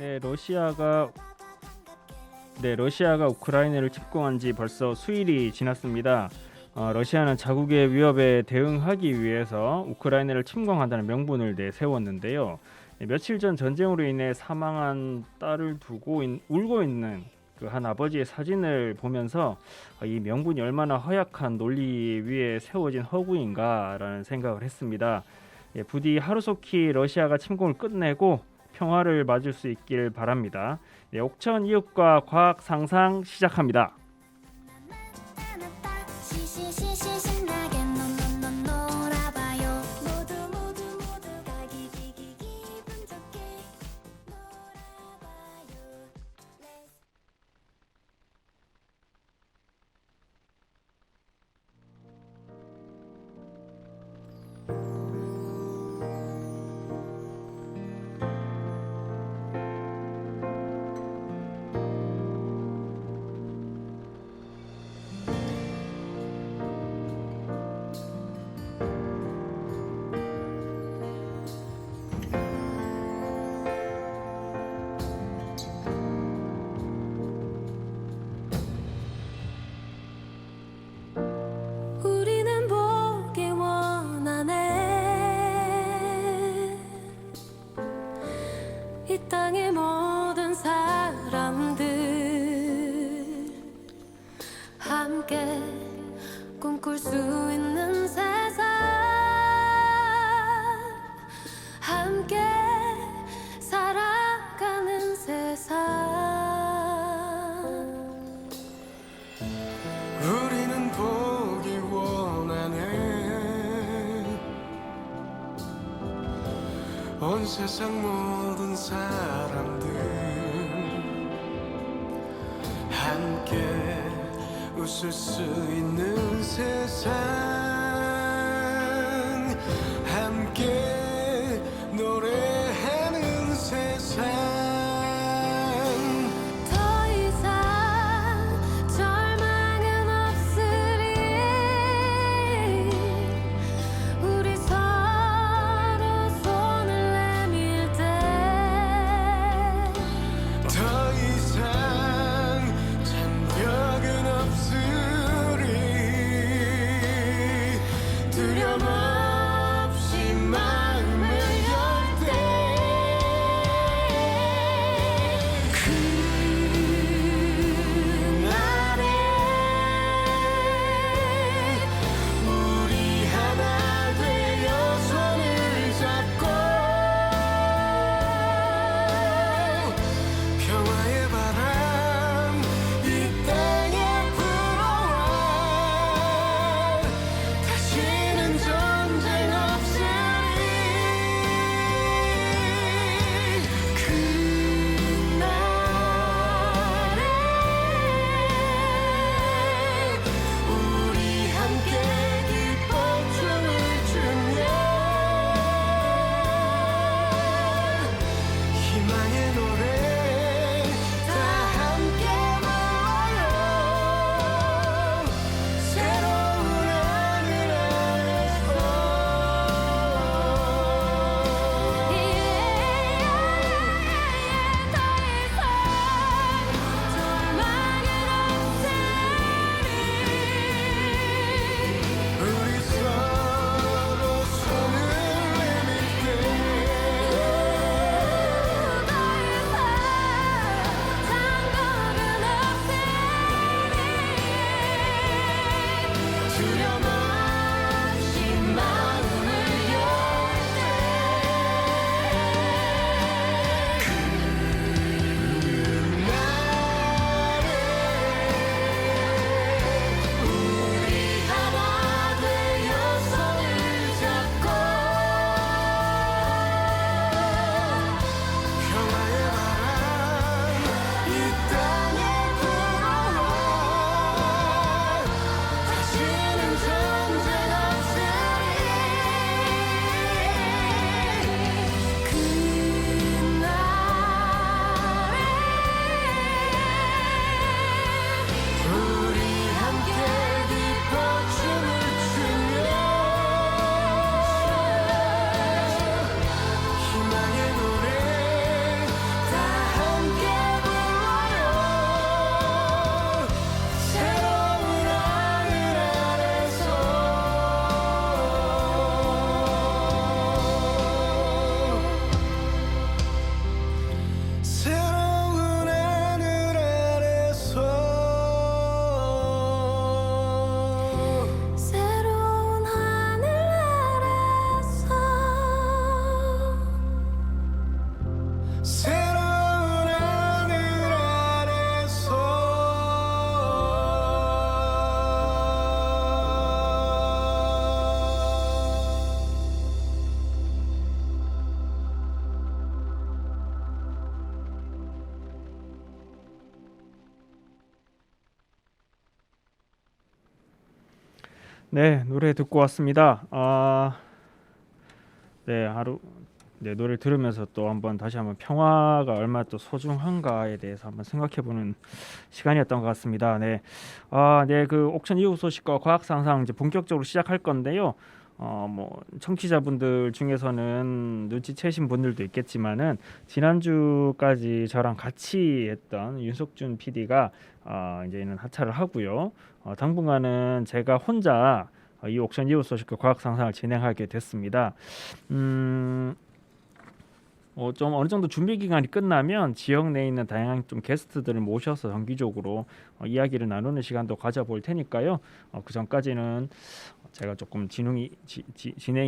네, 러시아가 우크라이나를 침공한 지 벌써 수일이 지났습니다. 러시아는 자국의 위협에 대응하기 위해서 우크라이나를 침공한다는 명분을 내세웠는데요. 며칠 전 전쟁으로 인해 사망한 딸을 두고 울고 있는 그 한 아버지의 사진을 보면서 이 명분이 얼마나 허약한 논리 위에 세워진 허구인가라는 생각을 했습니다. 부디 하루속히 러시아가 침공을 끝내고 평화를 맞을 수 있길 바랍니다. 옥천 이웃과 과학 상상 시작합니다. 우리는 보기 원하네. 이 땅의 모든 사람들 함께 꿈꿀 수 있는 세상, 함께 살아가는 세상. 우리는 보기 원하네. 온 세상 모든 사람들 함께 웃을 수 있는 세상, 함께 노래하는 세상. 더 이상 절망은 없으리. 우리 서로 손을 내밀 때 더 이상 장벽은 없으리. 네, 노래 듣고 왔습니다. 네, 노래 들으면서 또 다시 한번 평화가 얼마나 또 소중한가에 대해서 한번 생각해보는 시간이었던 것 같습니다. 네, 네, 그 옥천 이후 소식과 과학 상상 이제 본격적으로 시작할 건데요. 뭐 청취자분들 중에서는 눈치채신 분들도 있겠지만은 지난주까지 저랑 같이 했던 윤석준 PD가 이제는 하차를 하고요. 당분간은 제가 혼자 이 옥션 이후 소식과 과학 상상을 진행하게 됐습니다. 좀 어느 정도 준비 기간이 끝나면 지역 내에 있는 다양한 좀 게스트들을 모셔서 정기적으로 이야기를 나누는 시간도 가져볼 테니까요. 그 전까지는 제가 조금 진행이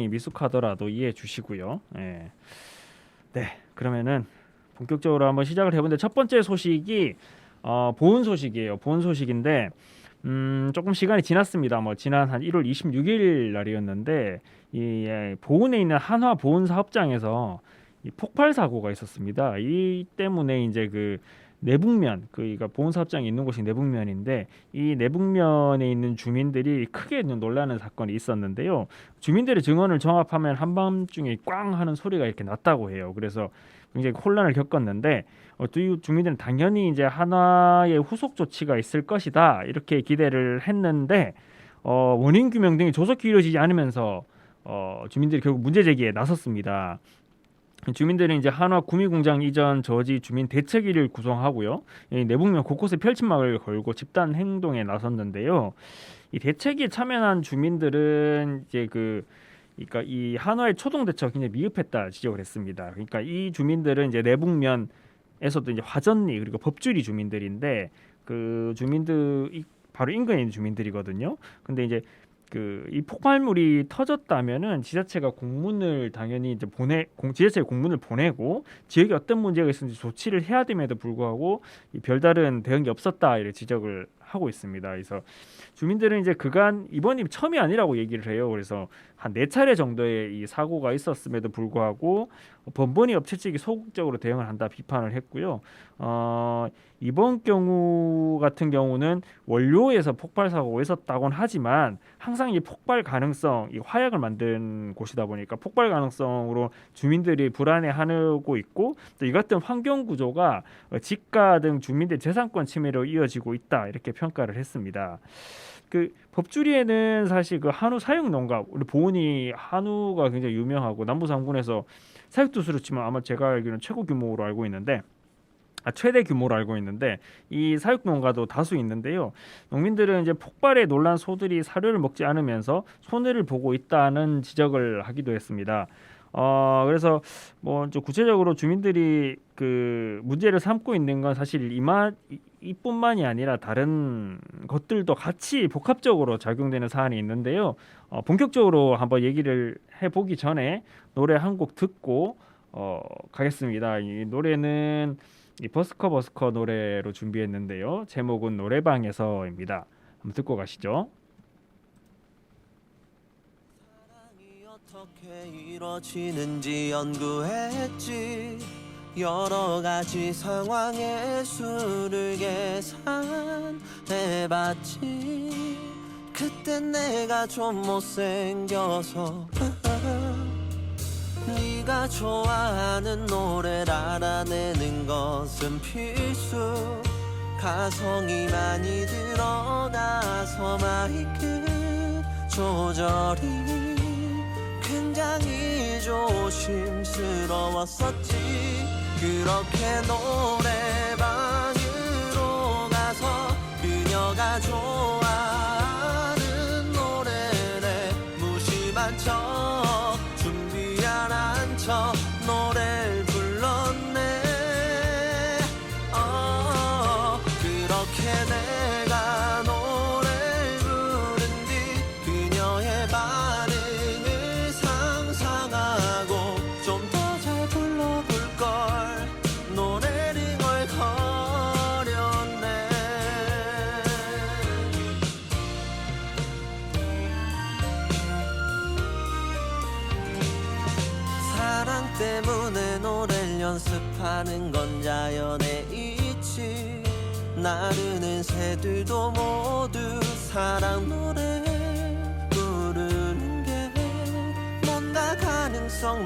미숙하더라도 이해해 주시고요. 예. 네, 그러면은 본격적으로 한번 시작을 해보는데 첫 번째 소식이 보훈 소식이에요. 보훈 소식인데 조금 시간이 지났습니다. 뭐 지난 한 1월 26일 날이었는데 이 보훈에 있는 한화 보훈 사업장에서 이 폭발 사고가 있었습니다. 이 때문에 이제 그 내북면, 그러니까 보훈 사업장이 있는 곳이 내북면인데 이 내북면에 있는 주민들이 크게 놀라는 사건이 있었는데요. 주민들의 증언을 종합하면 한밤중에 꽝 하는 소리가 이렇게 났다고 해요. 그래서 굉장히 혼란을 겪었는데 이 주민들은 당연히 이제 한화의 후속 조치가 있을 것이다 이렇게 기대를 했는데 원인 규명 등이 조속히 이루어지지 않으면서 주민들이 결국 문제 제기에 나섰습니다. 주민들은 이제 한화 구미공장 이전 저지 주민 대책위를 구성하고요. 내북면 곳곳에 펼침막을 걸고 집단 행동에 나섰는데요. 이 대책위에 참여한 주민들은 이제 그러니까 이 한화의 초동 대처가 굉장히 미흡했다 지적을 했습니다. 그러니까 이 주민들은 이제 내북면에서도 이제 화전리 그리고 법주리 주민들인데 그 주민들이 바로 인근에 있는 주민들이거든요. 근데 이제 이 폭발물이 터졌다면은 지자체가 공문을 당연히 이제 지자체에 공문을 보내고 지역에 어떤 문제가 있었는지 조치를 해야 됨에도 불구하고 별다른 대응이 없었다 이렇게 지적을 하고 있습니다. 그래서 주민들은 이제 그간 이번이 처음이 아니라고 얘기를 해요. 그래서 한 4차례 정도의 이 사고가 있었음에도 불구하고 번번이 업체 측이 소극적으로 대응을 한다 비판을 했고요. 이번 경우 같은 경우는 원료에서 폭발 사고가 있었다고는 하지만 항상 이 폭발 가능성, 이 화약을 만든 곳이다 보니까 폭발 가능성으로 주민들이 불안해하고 있고 또 이 같은 환경 구조가 집가 등 주민들 재산권 침해로 이어지고 있다 이렇게 평가를 했습니다. 그 법주리에는 사실 그 한우 사육 농가 우리 보은이 한우가 굉장히 유명하고 남부 상군에서 사육도수로 치면 아마 제가 알기로는 최고 규모로 알고 있는데 최대 규모로 알고 있는데 이 사육 농가도 다수 있는데요. 농민들은 이제 폭발에 놀란 소들이 사료를 먹지 않으면서 손해를 보고 있다는 지적을 하기도 했습니다. 그래서 뭐 좀 구체적으로 주민들이 그 문제를 삼고 있는 건 사실 이뿐만이 아니라 다른 것들도 같이 복합적으로 작용되는 사안이 있는데요. 본격적으로 한번 얘기를 해보기 전에 노래 한 곡 듣고 가겠습니다. 이 노래는 이 버스커 노래로 준비했는데요. 제목은 노래방에서입니다. 한번 듣고 가시죠. 사랑이 어떻게 이루어지는지 연구했지. 여러 가지 상황의 수를 계산해봤지. 그땐 내가 좀 못생겨서 네가 좋아하는 노래를 알아내는 것은 필수. 가성이 많이 들어가서 마이크 조절이 굉장히 조심스러웠었지. 그렇게 노래방으로 가서 그녀가 좋아하는 노래를 무심한 척 준비 안 한 척 노래를 불렀네. 그렇게 내가 노래를 부른 뒤 그녀의 반응을 상상하고 좀 더 잘 불러볼걸 노래를 걸거렸네. 사랑 때문에 노래를 연습하는 건 자연의 이치. 나르는 새들도 모두 사랑 노래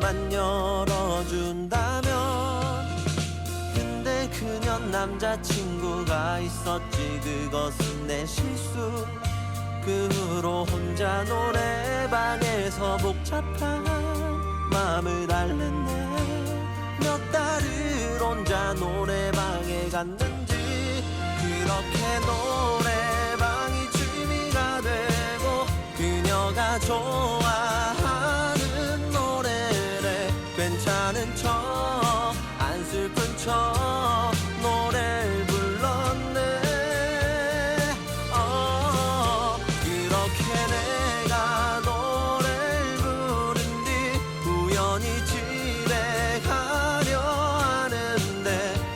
문만 열어준다면. 근데 그년 남자친구가 있었지. 그것은 내 실수. 그 후로 혼자 노래방에서 복잡한 마음을 앓는데 몇 달을 혼자 노래방에 갔는지. 그렇게 노래방이 취미가 되고 그녀가 좋아하는 노래를 괜찮은 척 안 슬픈 척 노래를 불렀네. 그렇게 내가 노래를 부른 뒤 우연히 집에 가려 하는데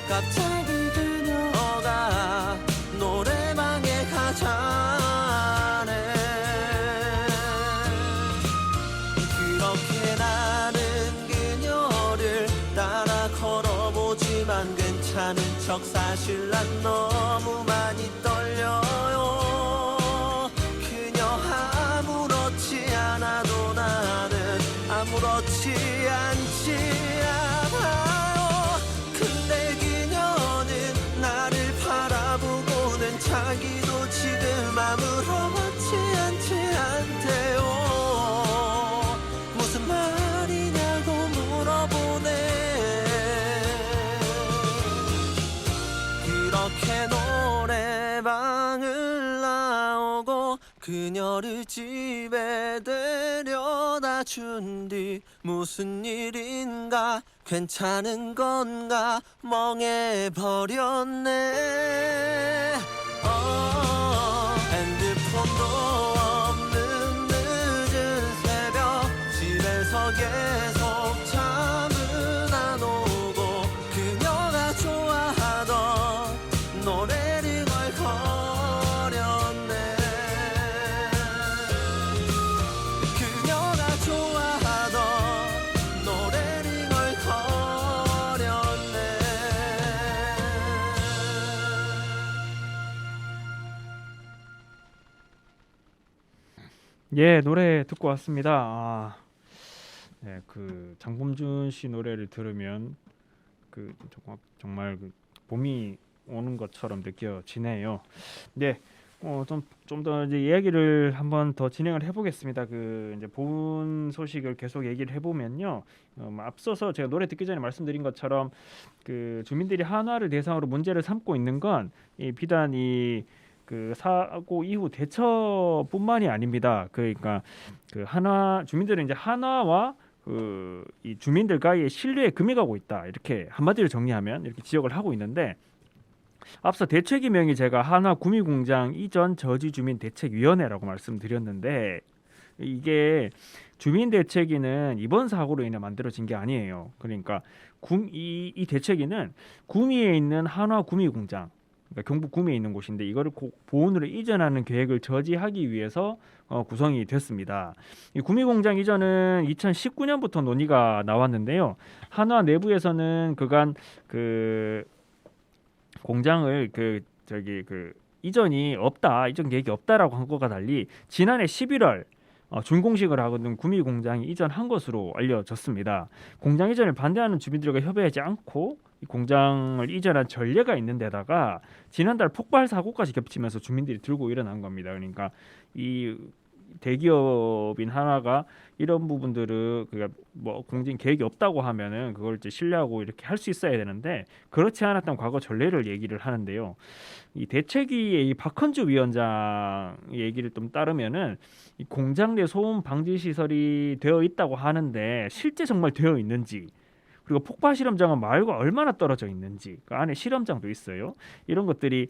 갑자기 그녀가 노래방에 가자네. 그렇게 나는 그녀를 따라 걸어보지만 괜찮은 척 사실 난 너무 많이 떨려요. 그녀 아무렇지 않아도 나는 아무렇지 않지 않아요. 근데 그녀는 나를 바라보고는 자기도 지금 아무렇지 않지 않대요. 무슨 말이냐고 물어보네. 그렇게 노래방을 나오고 그녀를 집에 데려다 준 뒤 무슨 일인가 괜찮은 건가 멍해버렸네. 핸드폰도 없는 늦은 새벽 집에서 계속 잠은 안 오고 그녀가 좋아하던 노래를 걸거렸네. 그녀가 좋아하던 노래를 걸거렸네. 예, 노래 듣고 왔습니다. 네, 그 장범준 씨 노래를 들으면 그 정말 그 봄이 오는 것처럼 느껴지네요. 네, 좀 더 이제 이야기를 한번 더 진행을 해보겠습니다. 그 이제 본 소식을 계속 얘기를 해보면요. 앞서서 제가 노래 듣기 전에 말씀드린 것처럼 그 주민들이 한화를 대상으로 문제를 삼고 있는 건 비단 그 사고 이후 대처뿐만이 아닙니다. 그러니까 그 주민들은 이제 한화와 그 이 주민들과의 신뢰에 금이 가고 있다. 이렇게 한마디로 정리하면 이렇게 지적을 하고 있는데 앞서 대책위명이 제가 한화 구미공장 이전 저지주민 대책위원회라고 말씀드렸는데 이게 주민대책위는 이번 사고로 인해 만들어진 게 아니에요. 그러니까 이 대책위는 구미에 있는 한화 구미공장, 그러니까 경북 구미에 있는 곳인데 이거를 보온으로 이전하는 계획을 저지하기 위해서 구성이 됐습니다. 이 구미공장 이전은 2019년부터 논의가 나왔는데요. 한화 내부에서는 그간 그 공장을 이전이 없다, 이전 계획이 없다라고 한 것과 달리 지난해 11월 준공식을 하거든 구미 공장이 이전한 것으로 알려졌습니다. 공장 이전을 반대하는 주민들과 협의하지 않고 이 공장을 이전한 전례가 있는 데다가 지난달 폭발 사고까지 겹치면서 주민들이 들고 일어난 겁니다. 그러니까 이 대기업인 하나가 이런 부분들을 그러니까 뭐 공진 계획이 없다고 하면은 그걸 이제 신뢰하고 이렇게 할 수 있어야 되는데 그렇지 않았던 과거 전례를 얘기를 하는데요. 이 대책위의 이 박헌주 위원장 얘기를 좀 따르면은 이 공장 내 소음 방지 시설이 되어 있다고 하는데 실제 정말 되어 있는지, 그리고 폭발 실험장은 마을과 얼마나 떨어져 있는지, 그 안에 실험장도 있어요. 이런 것들은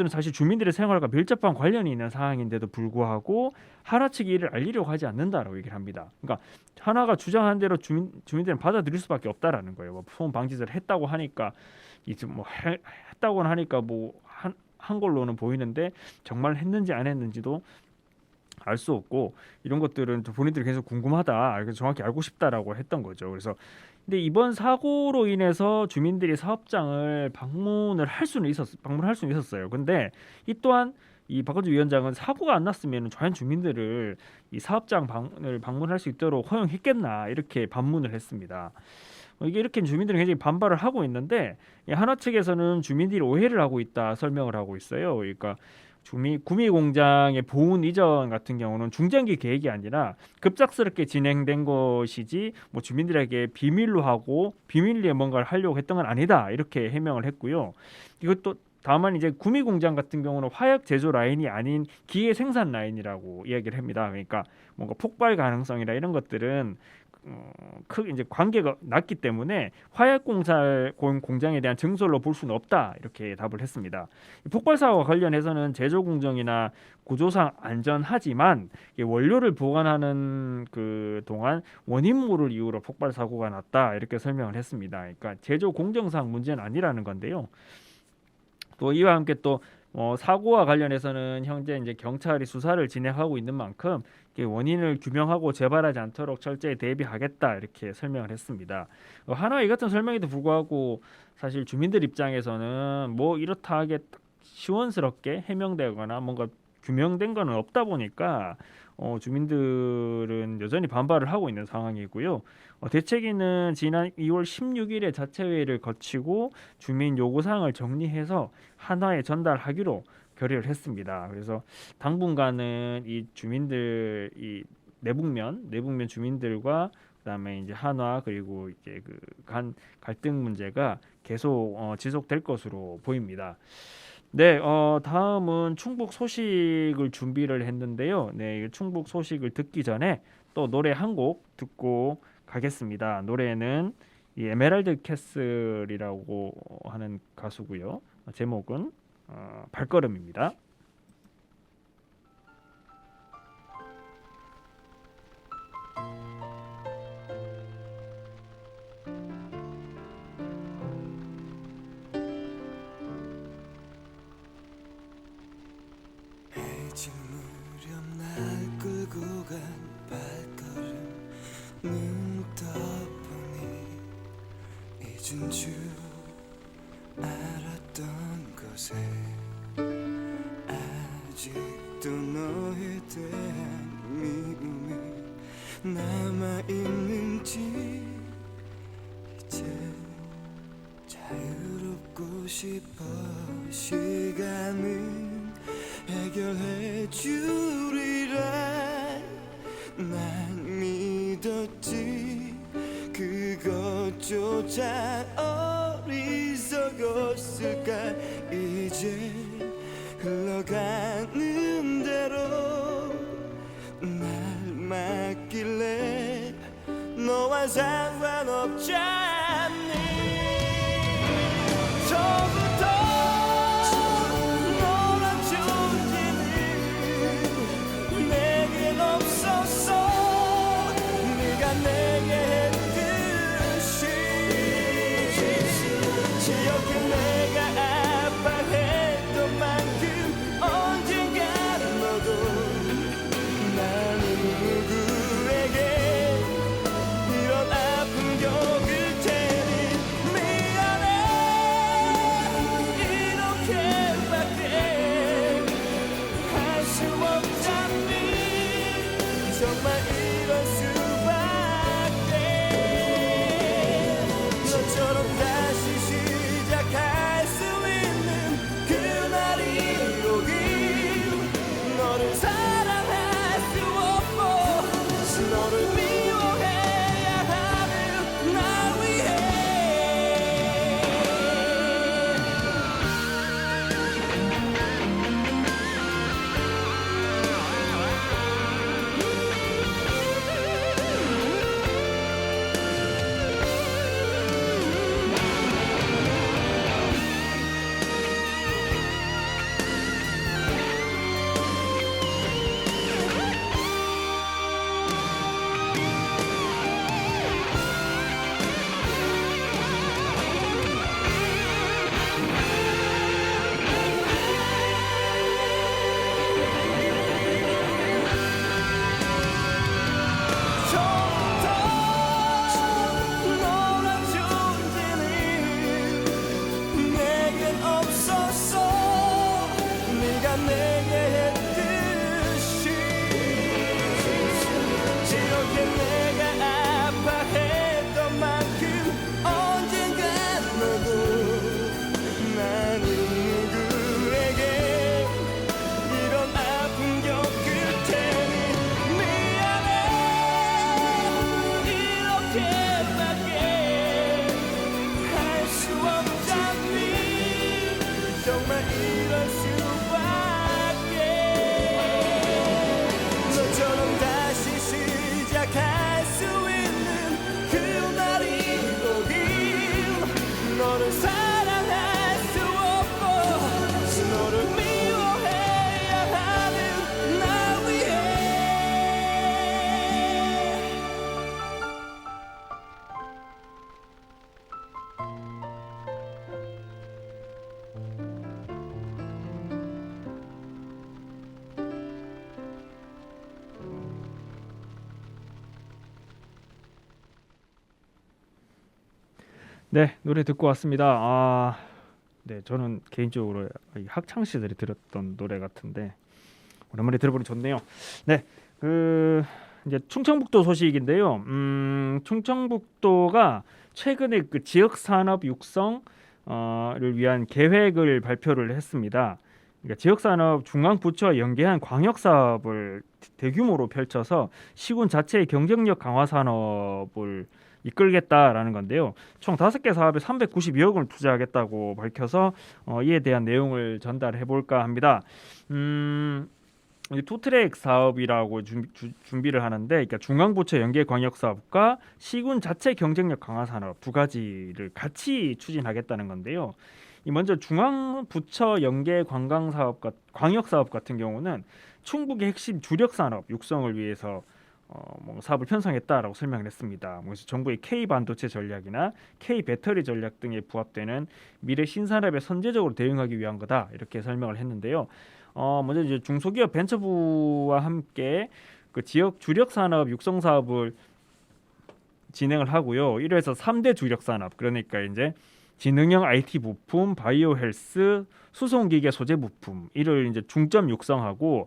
사실 주민들의 생활과 밀접한 관련이 있는 사항인데도 불구하고 하나 측이 이를 알리려고 하지 않는다라고 얘기를 합니다. 그러니까 하나가 주장한 대로 주민들은 받아들일 수밖에 없다라는 거예요. 뭐 소음 방지를 했다고 하니까 이제 뭐 했다고는 하니까 뭐 한 걸로는 보이는데 정말 했는지 안 했는지도 알 수 없고 이런 것들은 본인들이 계속 궁금하다, 정확히 알고 싶다라고 했던 거죠. 그래서 근데 이번 사고로 인해서 주민들이 사업장을 방문할 수는 있었어요. 근데 이 또한 이 박건주 위원장은 사고가 안 났으면 좌현 주민들을 이 사업장을 방문할 수 있도록 허용했겠나 이렇게 반문을 했습니다. 이게 이렇게 주민들이 굉장히 반발을 하고 있는데 이 한화 측에서는 주민들이 오해를 하고 있다 설명을 하고 있어요. 그러니까 구미 공장의 보훈 이전 같은 경우는 중장기 계획이 아니라 급작스럽게 진행된 것이지 뭐 주민들에게 비밀로 하고 비밀리에 뭔가를 하려고 했던 건 아니다 이렇게 해명을 했고요. 이것도 다만 이제 구미 공장 같은 경우는 화약 제조 라인이 아닌 기계 생산 라인이라고 이야기를 합니다. 그러니까 뭔가 폭발 가능성이나 이런 것들은 크게 이제 관계가 낮기 때문에 화약 공장에 대한 증설로 볼 수는 없다 이렇게 답을 했습니다. 폭발 사고와 관련해서는 제조 공정이나 구조상 안전하지만 원료를 보관하는 그 동안 원인 모를 이유로 폭발 사고가 났다 이렇게 설명을 했습니다. 그러니까 제조 공정상 문제는 아니라는 건데요. 또 이와 함께 또 사고와 관련해서는 현재 이제 경찰이 수사를 진행하고 있는 만큼 원인을 규명하고 재발하지 않도록 철저히 대비하겠다 이렇게 설명을 했습니다. 하나 이 같은 설명에도 불구하고 사실 주민들 입장에서는 뭐 이렇다 하게 시원스럽게 해명되거나 뭔가 규명된 거는 없다 보니까 주민들은 여전히 반발을 하고 있는 상황이고요. 대책위는 지난 2월 16일에 자체회의를 거치고 주민 요구사항을 정리해서 한화에 전달하기로 결의를 했습니다. 그래서 당분간은 이 주민들 이 내북면 주민들과 그다음에 이제 한화 그리고 이제 그 간 갈등 문제가 계속 지속될 것으로 보입니다. 네, 다음은 충북 소식을 준비를 했는데요. 네, 이 충북 소식을 듣기 전에 또 노래 한 곡 듣고 가겠습니다. 노래는 이 에메랄드 캐슬이라고 하는 가수고요. 제목은 발걸음입니다. 해질 무렵 날 끌고 간 발걸음 눈 떠보니 잊은 줄 알았던 것에 아직도 너에 대한 미움이 남아있는지 이제 자유롭고 싶어 시간은 해결해 주리라 난 믿었지 그것조차 어리석었을까 이제 흘러가는 대로 날 맡길래 너와 상관없지 않니 저부터 너란 존재는 내겐 없었어 네가 내게 했듯이 기억해 내가 아파했던 만큼 언젠가 너도 나는 누구에게 이런 아픈 격을 테니 네, 노래 듣고 왔습니다. 네, 저는 개인적으로 이 학창 시절에 들었던 노래 같은데 오랜만에 들어보니 좋네요. 네, 이제 충청북도 소식인데요. 충청북도가 최근에 그 지역 산업 육성을 위한 계획을 발표를 했습니다. 그러니까 지역 산업 중앙 부처와 연계한 광역 사업을 대규모로 펼쳐서 시군 자체의 경쟁력 강화 산업을 이끌겠다라는 건데요. 총 5개 사업에 392억 원을 투자하겠다고 밝혀서 이에 대한 내용을 전달해 볼까 합니다. 이 투트랙 사업이라고 준비를 하는데, 그러니까 중앙부처 연계 광역 사업과 시군 자체 경쟁력 강화 산업 두 가지를 같이 추진하겠다는 건데요. 이 먼저 중앙부처 연계 관광 사업 광역 사업 같은 경우는 충북의 핵심 주력 산업 육성을 위해서 뭐 사업을 편성했다라고 설명을 했습니다. 그래서 정부의 K 반도체 전략이나 K 배터리 전략 등에 부합되는 미래 신산업에 선제적으로 대응하기 위한 거다 이렇게 설명을 했는데요. 먼저 이제 중소기업 벤처부와 함께 그 지역 주력 산업 육성 사업을 진행을 하고요. 이래서 3대 주력 산업, 그러니까 이제 지능형 IT 부품, 바이오 헬스, 수송기계 소재 부품 이를 이제 중점 육성하고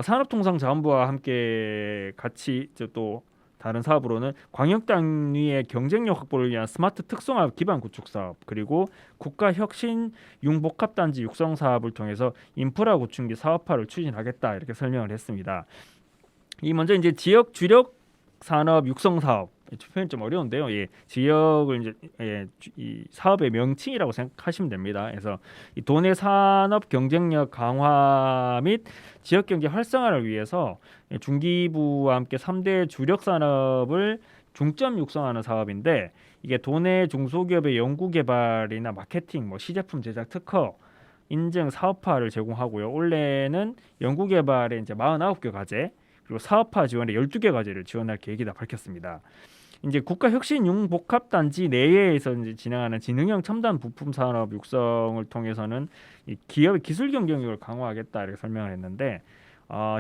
산업통상자원부와 함께 같이 이제 또 다른 사업으로는 광역 단위의 경쟁력 확보를 위한 스마트 특성화 기반 구축 사업, 그리고 국가 혁신 융복합 단지 육성 사업을 통해서 인프라 구축 및 사업화를 추진하겠다 이렇게 설명을 했습니다. 이 먼저 이제 지역 주력 산업 육성 사업, 표현이 좀 어려운데요. 예, 지역을 이제 이 사업의 명칭이라고 생각하시면 됩니다. 그래서 이 도내 산업 경쟁력 강화 및 지역 경제 활성화를 위해서 중기부와 함께 3대 주력 산업을 중점 육성하는 사업인데, 이게 도내 중소기업의 연구 개발이나 마케팅, 뭐 시제품 제작 특허 인증 사업화를 제공하고요. 올해는 연구 개발에 이제 49개 과제, 그리고 사업화 지원에 12개 과제를 지원할 계획이다 밝혔습니다. 이제 국가혁신융복합단지 내에서 이제 진행하는 지능형 첨단 부품 산업 육성을 통해서는 이 기업의 기술 경쟁력을 강화하겠다 이렇게 설명을 했는데,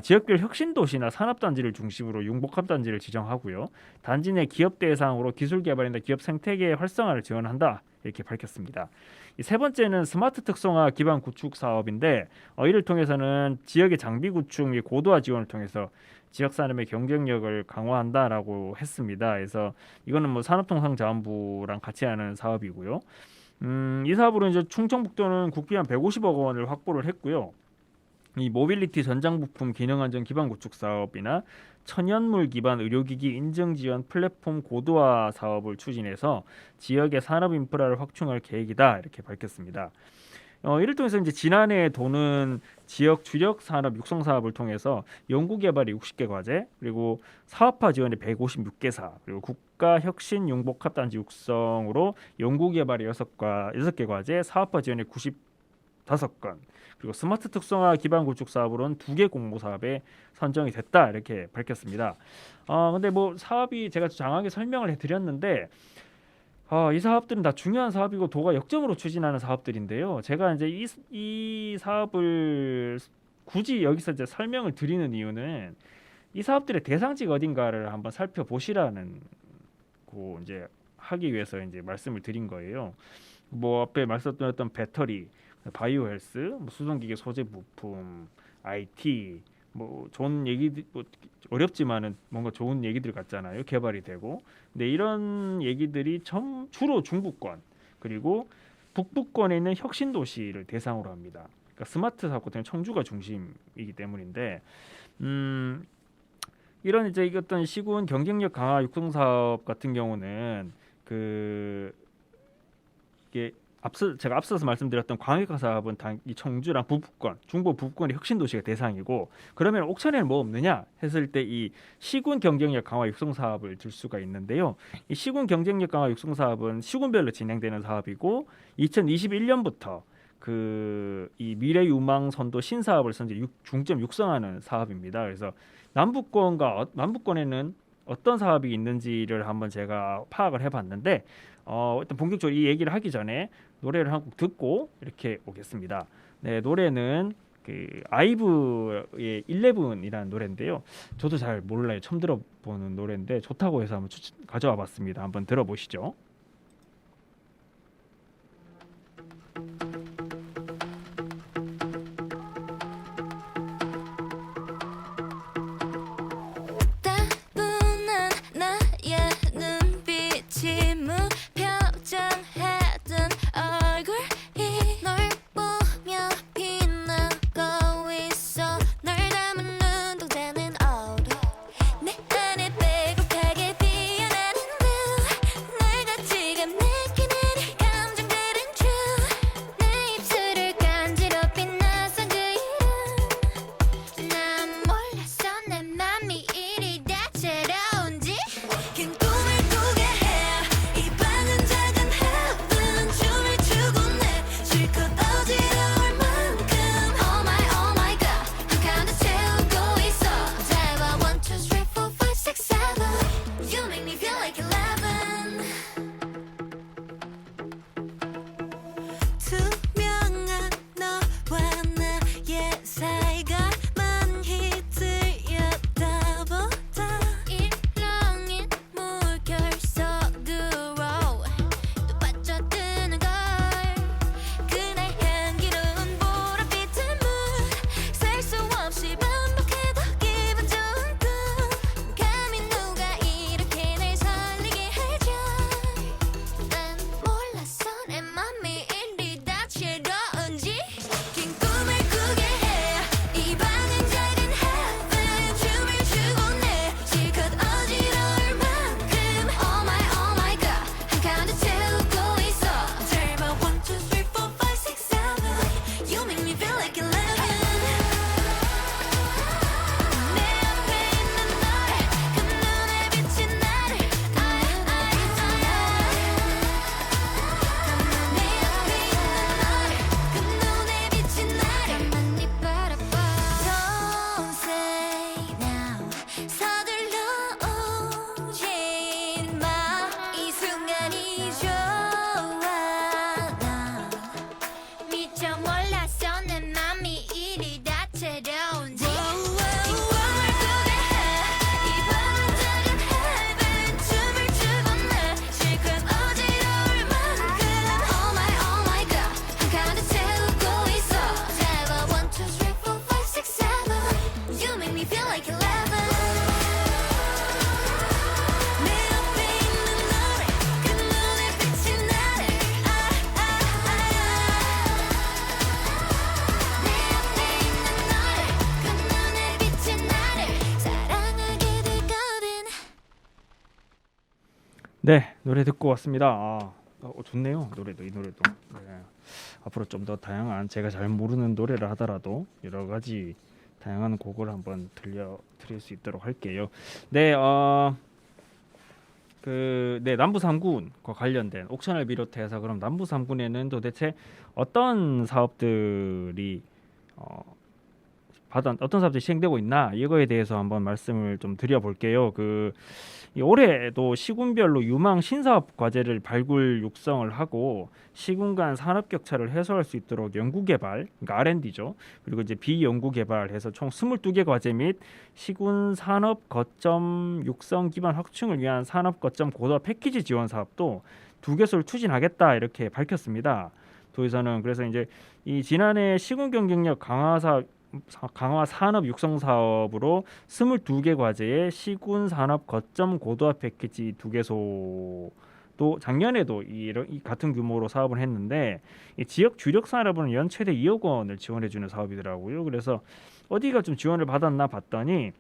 지역별 혁신 도시나 산업단지를 중심으로 융복합단지를 지정하고요. 단지 내 기업 대상으로 기술 개발이나 기업 생태계 활성화를 지원한다 이렇게 밝혔습니다. 이 세 번째는 스마트 특성화 기반 구축 사업인데, 이를 통해서는 지역의 장비 구축 및 고도화 지원을 통해서 지역 산업의 경쟁력을 강화한다라고 했습니다. 그래서 이거는 뭐 산업통상자원부랑 같이 하는 사업이고요. 이 사업으로 이제 충청북도는 국비 한 150억 원을 확보를 했고요. 이 모빌리티 전장 부품 기능 안전 기반 구축 사업이나 천연물 기반 의료기기 인증 지원 플랫폼 고도화 사업을 추진해서 지역의 산업 인프라를 확충할 계획이다 이렇게 밝혔습니다. 이를 통해서 이제 지난해 도는 지역 주력 산업 육성 사업을 통해서 연구 개발이 60개 과제, 그리고 사업화 지원이 156개 사업, 그리고 국가 혁신 융복합 단지 육성으로 연구 개발이 6개 과제, 사업화 지원이 95건, 그리고 스마트 특성화 기반 구축 사업으로는 2개 공모 사업에 선정이 됐다 이렇게 밝혔습니다. 근데 뭐 사업이 제가 장하게 설명을 해드렸는데, 이 사업들은 다 중요한 사업이고 도가 역점으로 추진하는 사업들인데요. 제가 이제 이 사업을 굳이 여기서 이제 설명을 드리는 이유는 이 사업들의 대상지가 어딘가를 한번 살펴보시라는 거 이제 하기 위해서 이제 말씀을 드린 거예요. 뭐 앞에 말씀드렸던 배터리, 바이오 헬스, 뭐 수송기계 소재 부품, IT, 뭐 좋은 얘기들, 뭐 어렵지만은 뭔가 좋은 얘기들 같잖아요. 개발이 되고. 근데 이런 얘기들이 주로 중부권 그리고 북부권에 있는 혁신 도시를 대상으로 합니다. 그러니까 스마트 사업 같은 청주가 중심이기 때문인데, 이런 이제 어떤 시군 경쟁력 강화 육성 사업 같은 경우는 이게 제가 앞서서 말씀드렸던 광역화 사업은 이 청주랑 부부권, 중부 부부권의 혁신 도시가 대상이고, 그러면 옥천에는 뭐 없느냐 했을 때 이 시군 경쟁력 강화 육성 사업을 들 수가 있는데요. 이 시군 경쟁력 강화 육성 사업은 시군별로 진행되는 사업이고 2021년부터 이 미래 유망 선도 신사업을 중점 육성하는 사업입니다. 그래서 남부권에는 어떤 사업이 있는지를 한번 제가 파악을 해봤는데, 일단 본격적으로 이 얘기를 하기 전에 노래를 한 곡 듣고 이렇게 오겠습니다. 네, 노래는 아이브의 11이라는 노래인데요. 저도 잘 몰라요. 처음 들어보는 노래인데 좋다고 해서 한번 가져와 봤습니다. 한번 들어보시죠. 네, 노래 듣고 왔습니다. 좋네요. 노래도 이 노래도. 네. 앞으로 좀 더 다양한 제가 잘 모르는 노래를 하더라도 여러 가지 다양한 곡을 한번 들려 드릴 수 있도록 할게요. 네, 남부 3군과 관련된 옥천을 비롯해서 그럼 남부 3군에는 도대체 어떤 사업들이 어떤 사업들이 시행되고 있나 이거에 대해서 한번 말씀을 좀 드려볼게요. 이 올해도 시군별로 유망 신사업 과제를 발굴 육성을 하고 시군 간 산업 격차를 해소할 수 있도록 연구개발, 그러니까 R&D죠. 그리고 이제 비연구개발해서 총 22개 과제 및 시군 산업 거점 육성 기반 확충을 위한 산업 거점 고도 패키지 지원 사업도 2개소를 추진하겠다 이렇게 밝혔습니다. 도에서는 그래서 이제 이 지난해 시군 경쟁력 강화 산업 육성 사업으로 22개 과제에 시군 산업 거점 고도화 패키지 2개소도 작년에도 이 같은 규모로 사업을 했는데 이 지역 주력 산업은 연 최대 2억 원을 지원해주는 사업이더라고요. 그래서 어디가 좀 지원을 받았나 봤더니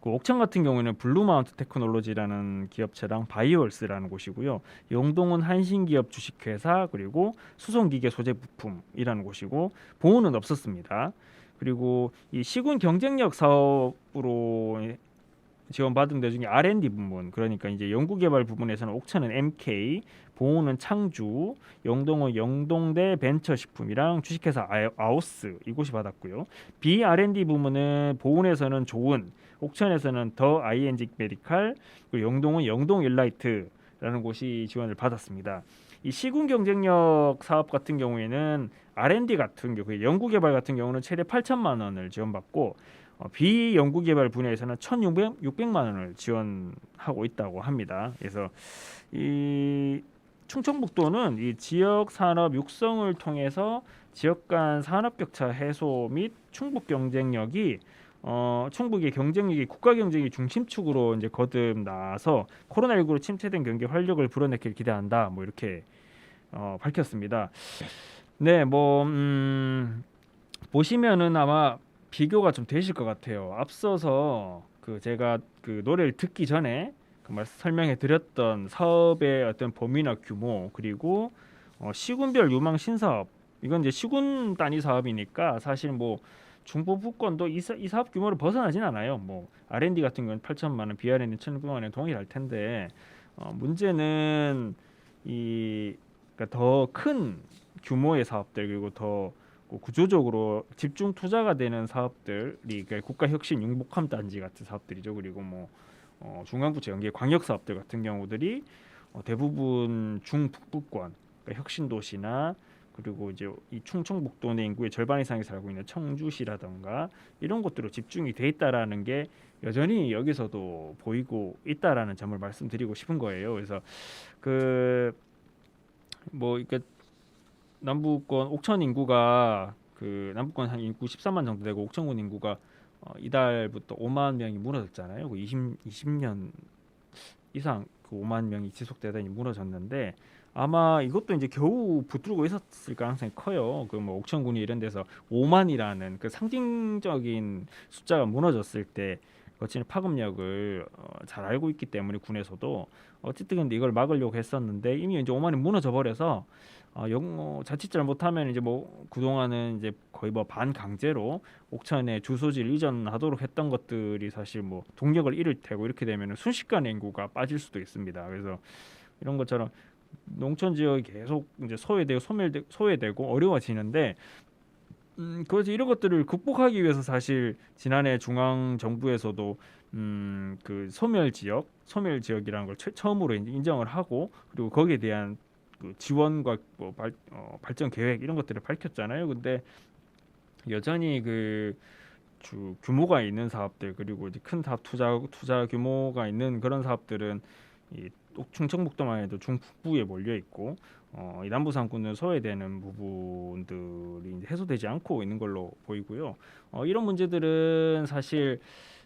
그 옥천 같은 경우에는 블루마운트 테크놀로지라는 기업체랑 바이오얼스라는 곳이고요. 영동은 한신기업 주식회사 그리고 수송기계 소재 부품이라는 곳이고 보호는 없었습니다. 그리고 이 시군 경쟁력 사업으로 지원받은 데 중에 R&D 부문 그러니까 이제 연구개발 부분에서는 옥천은 MK, 보호는 창주, 영동은 영동대 벤처식품이랑 주식회사 아오스 이곳이 받았고요. B&D 부문은 보훈에서는 조은, 옥천에서는 더 ING 메디칼, 그리고 영동은 영동 일라이트라는 곳이 지원을 받았습니다. 이 시군 경쟁력 사업 같은 경우에는 R&D 같은 경우, 연구개발 같은 경우는 최대 8천만 원을 지원받고 비연구개발 분야에서는 1,600만 원을 지원하고 있다고 합니다. 그래서 이 충청북도는 이 지역 산업 육성을 통해서 지역 간 산업 격차 해소 및 충북 경쟁력이 충북의 경쟁력이 국가 경쟁이 중심축으로 이제 거듭나서 코로나19로 침체된 경기 활력을 불어넣길 기대한다. 뭐 이렇게 밝혔습니다. 네, 보시면은 아마 비교가 좀 되실 것 같아요. 앞서서 제가 그 노래를 듣기 전에 설명해 드렸던 사업의 어떤 범위나 규모 그리고 시군별 유망 신사업 이건 이제 시군 단위 사업이니까 사실 뭐 중부부권도 이 사업 규모를 벗어나진 않아요. 뭐 R&D 같은 경우는 8천만 원, B&D는 1,600만 원에 동일할 텐데 문제는 그러니까 더 큰 규모의 사업들 그리고 더 구조적으로 집중 투자가 되는 사업들이 그러니까 국가혁신 융복함 단지 같은 사업들이죠. 그리고 뭐 중앙부처 연계 광역 사업들 같은 경우들이 대부분 중북부권, 그러니까 혁신도시나 그리고 이제 이 충청북도 내 인구의 절반 이상이 살고 있는 청주시라던가 이런 곳들로 집중이 돼 있다라는 게 여전히 여기서도 보이고 있다라는 점을 말씀드리고 싶은 거예요. 그래서 그러니까 남부권 옥천 인구가 남부권 한 인구 13만 정도 되고 옥천군 인구가 이달부터 5만 명이 무너졌잖아요. 20년 이상 5만 명이 지속되더니 무너졌는데 아마 이것도 이제 겨우 붙들고 있었을 가능성이 커요. 뭐 옥천군이 이런 데서 5만이라는 그 상징적인 숫자가 무너졌을 때 거치는 파급력을 잘 알고 있기 때문에 군에서도 어쨌든 근데 이걸 막으려고 했었는데 이미 이제 5만이 무너져 버려서 자칫 잘못하면 이제 뭐 그동안은 이제 거의 뭐 반강제로 옥천에 주소지를 이전하도록 했던 것들이 사실 뭐 동력을 잃을 테고 이렇게 되면 순식간에 인구가 빠질 수도 있습니다. 그래서 이런 것처럼 농촌 지역이 계속 이제 소외되고 어려워지는데 그래서 이런 것들을 극복하기 위해서 사실 지난해 중앙 정부에서도 그 소멸 지역이라는 걸 처음으로 인정을 하고 그리고 거기에 대한 그 지원과 뭐 발전 계획 이런 것들을 밝혔잖아요. 근데 여전히 규모가 있는 사업들 그리고 이제 큰 사업 투자 규모가 있는 그런 사업들은 이 충청북도만 해도 중북부에 몰려 있고 이 남부 상권은 소외되는 부분들이 이제 해소되지 않고 있는 걸로 보이고요. 이런 문제들은 사실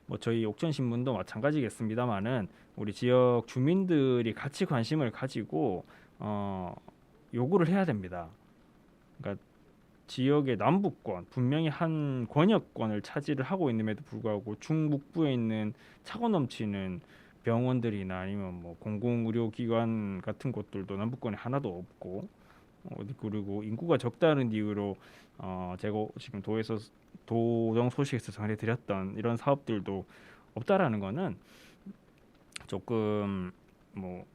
뭐 저희 옥천신문도 마찬가지겠습니다만은 우리 지역 주민들이 같이 관심을 가지고 요구를 해야 됩니다. 그러니까 지역의 남부권 분명히 한 권역권을 차지를 하고 있음에도 불구하고 중북부에 있는 차고 넘치는 병원들이나 아니면 뭐 공공의료기관 같은 곳들도 남북권에 하나도 없고 그리고 인구가 적다는 이유로 제가 지금 도정 소식에서 전해드렸던 이런 사업들도 없다라는 거는 조금 뭐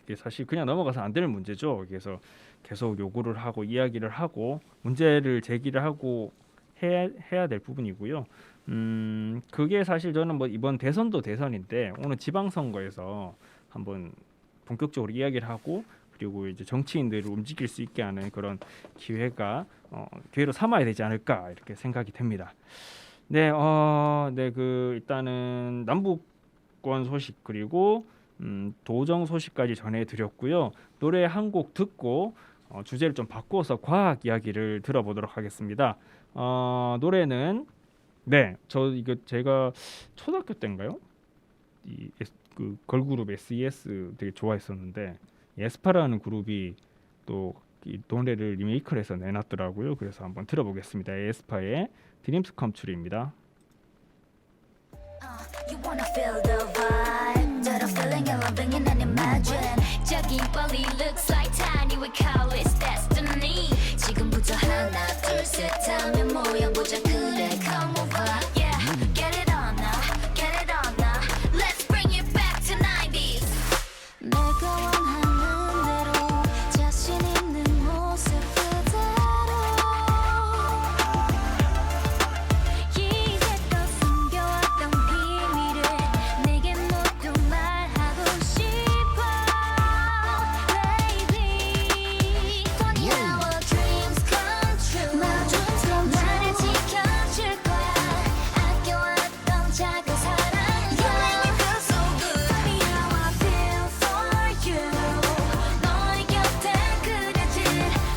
이게 사실 그냥 넘어가서 안 될 문제죠. 그래서 계속 요구를 하고 이야기를 하고 문제를 제기를 하고 해야 될 부분이고요. 그게 사실 저는 뭐 이번 대선도 대선인데 오늘 지방선거에서 한번 본격적으로 이야기를 하고 그리고 이제 정치인들을 움직일 수 있게 하는 그런 기회로 삼아야 되지 않을까 이렇게 생각이 됩니다. 네, 그 일단은 남북권 소식 그리고 도정 소식까지 전해드렸고요. 노래 한 곡 듣고 주제를 좀 바꿔서 과학 이야기를 들어보도록 하겠습니다. 노래는 이거 제가 초등학교 때인가요? 그 걸그룹 SES 되게 좋아했었는데 에스파라는 그룹이 또 이 노래를 리메이크를 해서 내놨더라고요. 그래서 한번 들어보겠습니다. 에스파의 Dreams Come True입니다. You wanna feel the vibe that I'm feeling and loving and then imagine 저기 멀리 looks like tiny we call it destiny 지금부터 하나 둘 셋 하면 모여보자 그래 come over yeah get it on now get it on now let's bring it back to 90s 내가 원하는 대로 자신 있는 모습 그대로 이제껏 숨겨왔던 비밀을 내게 모두 말하고 싶어 Baby Funny how our dreams come true 나를 지켜줄 거야 아껴왔던 작은 사랑 You make me feel so good Funny how I feel for you 너의 곁에 그려질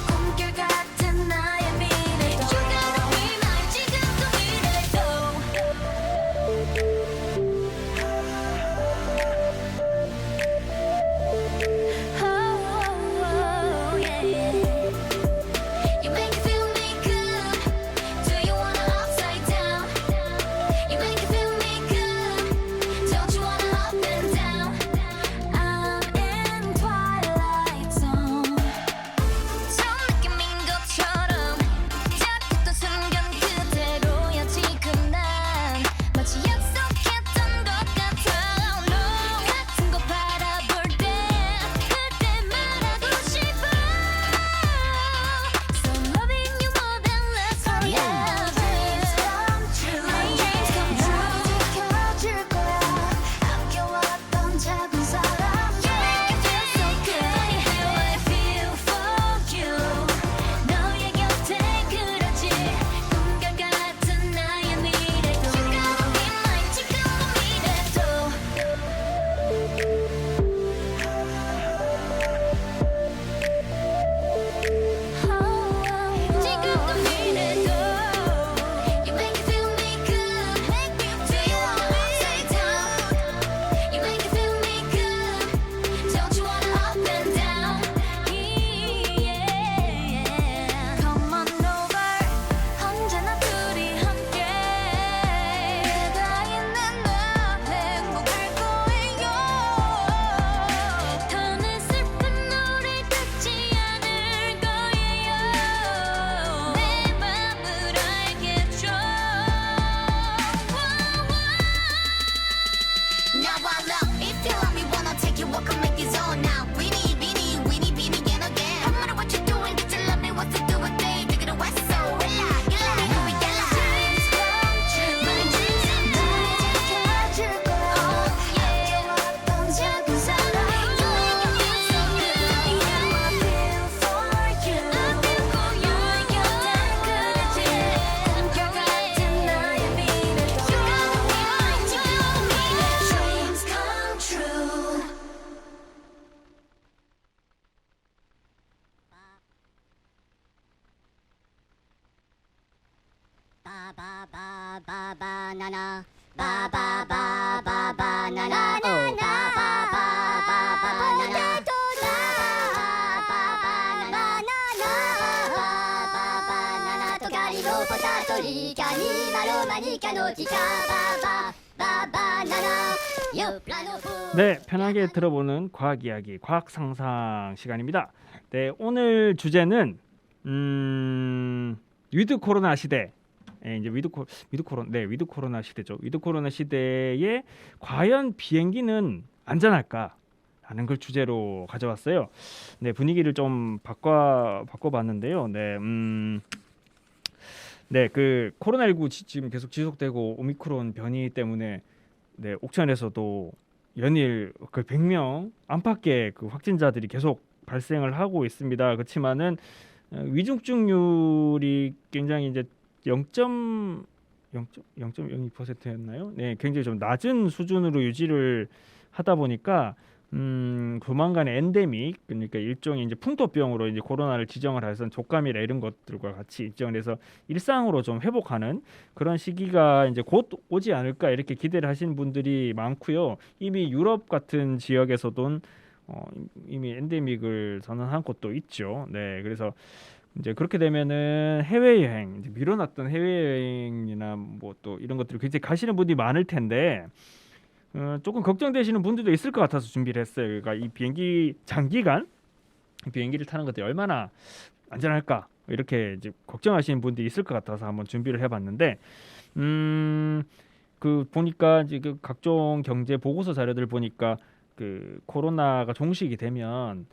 꿈결 같은 나의 미래도 You gotta be mine 지금도 미래도 Oh, yeah. You make me feel me good. Do you wanna upside down? You make me feel me good. Don't you wanna up and down? I'm in twilight zone. 처음 느낌인 것처럼 짜릿했던 순간 그대로야 지금 난 마치 약속했던 것 같아 No 같은 거 바라볼 때 그때 말하고 싶어 So loving you more than let's hurry up Dreams come true My dreams come true 지켜줄 거야 아껴왔던 작은 사람 You make me feel so good How I feel for you 너의 곁에 그려질 꿈결 같은 나의 미래도 You gotta be mine 지금도 미래도 지금도 미래도 You make me feel me good Do you wanna upside down You make me feel me good Don't you wanna up and down Yeah Come on over 언제나 둘이 함께 내가 있는 나 행복할 거예요 더는 슬픈 노래 듣지 않을 거예요 내 맘을 알겠죠 Now I love if you love me wanna take you walk and make it zone now Weenie again No matter what you're doing did you love me what's it do with me take it away so relax we get like Dreams come true My dreams come true 지켜줄 거야 아껴왔던 작은 사랑 You make me feel so good How I feel for you 너의 곁에 그려질 꿈결 같은 나의 미래도 You gotta be mine 지금도 미래도 Dreams come true 네, 편하게 들어보는 과학 이야기, 과학 상상 시간입니다. 네, 오늘 주제는 위드 코로나 시대. 이제 위드 코로나 시대죠. 위드 코로나 시대에 과연 비행기는 안전할까라는 걸 주제로 가져왔어요. 네, 분위기를 좀 바꿔봤는데요. 네, 그 코로나19 지금 계속 지속되고 오미크론 변이 때문에 네, 옥천에서도 연일 그 100명 안팎의 그 확진자들이 계속 발생을 하고 있습니다. 그렇지만은 위중증률이 굉장히 이제 0.02%였나요? 네, 굉장히 좀 낮은 수준으로 유지를 하다 보니까 조만간에 엔데믹, 그러니까 일종의 이제 풍토병으로 이제 코로나를 지정을 해서 족감이나 이런 것들과 같이 지정을 해서 일상으로 좀 회복하는 그런 시기가 이제 곧 오지 않을까 이렇게 기대를 하시는 분들이 많고요. 이미 유럽 같은 지역에서도 이미 엔데믹을 선언한 곳도 있죠. 네, 그래서 이제 그렇게 되면은 해외여행, 이제 미뤄놨던 해외여행이나 뭐 또 이런 것들을 굉장히 가시는 분들이 많을 텐데 조금 걱정되시는 분들도 있을 것 같아서 준비를 했어요. 그러니까 이 비행기 장기간 비행기를 타는 것들이 얼마나 안전할까 이렇게 이제 걱정하시는 분들이 있을 것 같아서 한번 준비를 해봤는데 그 보니까 이제 그 각종 경제 보고서 자료들 보니까 그 코로나가 종식이 되면